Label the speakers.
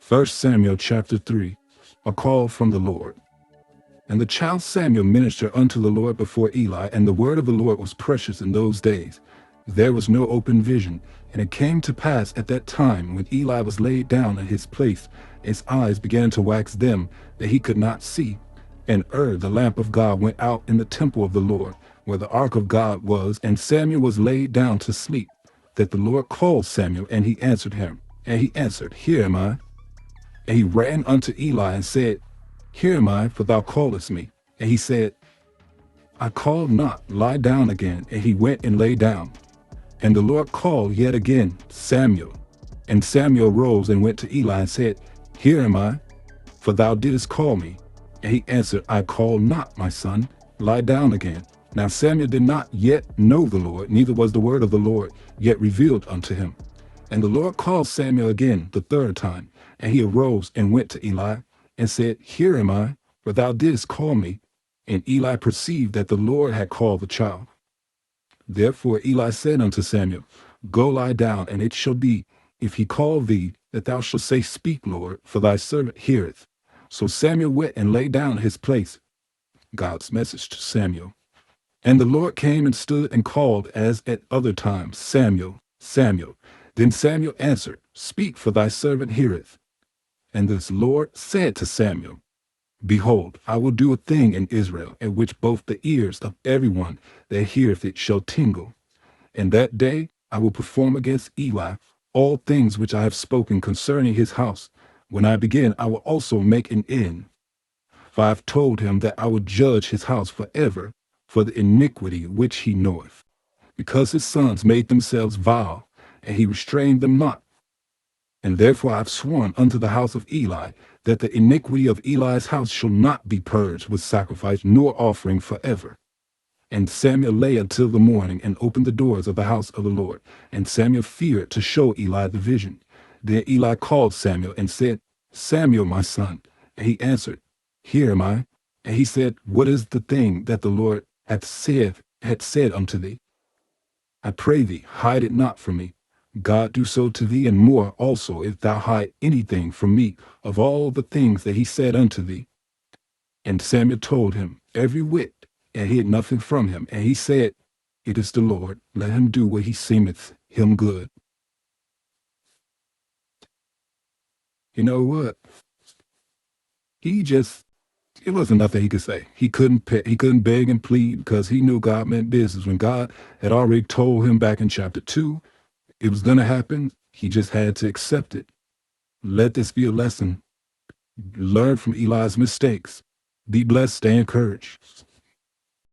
Speaker 1: First Samuel chapter 3, a call from the Lord. And the child Samuel ministered unto the Lord before Eli, and the word of the Lord was precious in those days. There was no open vision. And it came to pass at that time, when Eli was laid down in his place, his eyes began to wax dim, that he could not see. And the lamp of God, went out in the temple of the Lord, where the ark of God was, and Samuel was laid down to sleep. That the Lord called Samuel, and he answered him. And he answered, Here am I. And he ran unto Eli and said, Here am I, for thou callest me. And he said, I called not, lie down again. And he went and lay down. And the Lord called yet again, Samuel. And Samuel rose and went to Eli and said, Here am I, for thou didst call me. And he answered, I called not, my son, lie down again. Now Samuel did not yet know the Lord, neither was the word of the Lord yet revealed unto him. And the Lord called Samuel again the third time. And he arose and went to Eli and said, Here am I, for thou didst call me. And Eli perceived that the Lord had called the child. Therefore Eli said unto Samuel, Go lie down, and it shall be, if he call thee, that thou shalt say, Speak, Lord, for thy servant heareth. So Samuel went and lay down in his place. God's message to Samuel. And the Lord came and stood and called as at other times, Samuel, Samuel. Then Samuel answered, Speak, for thy servant heareth. And the Lord said to Samuel, Behold, I will do a thing in Israel, at which both the ears of everyone that heareth it shall tingle. And that day I will perform against Eli all things which I have spoken concerning his house. When I begin, I will also make an end. For I have told him that I will judge his house forever for the iniquity which he knoweth, because his sons made themselves vile, and he restrained them not. And therefore I have sworn unto the house of Eli, that the iniquity of Eli's house shall not be purged with sacrifice nor offering forever. And Samuel lay until the morning, and opened the doors of the house of the Lord. And Samuel feared to show Eli the vision. Then Eli called Samuel and said, Samuel, my son. And he answered, Here am I. And he said, What is the thing that the Lord hath said unto thee? I pray thee, hide it not from me. God do so to thee, and more also, if thou hide anything from me of all the things that he said unto thee. And Samuel told him every whit, and hid nothing from him. And he said, It is the Lord, let him do what he seemeth him good. You know what? It wasn't nothing he could say. He couldn't beg and plead, because he knew God meant business. When God had already told him back in chapter 2, it was going to happen. He just had to accept it. Let this be a lesson. Learn from Eli's mistakes. Be blessed, stay encouraged.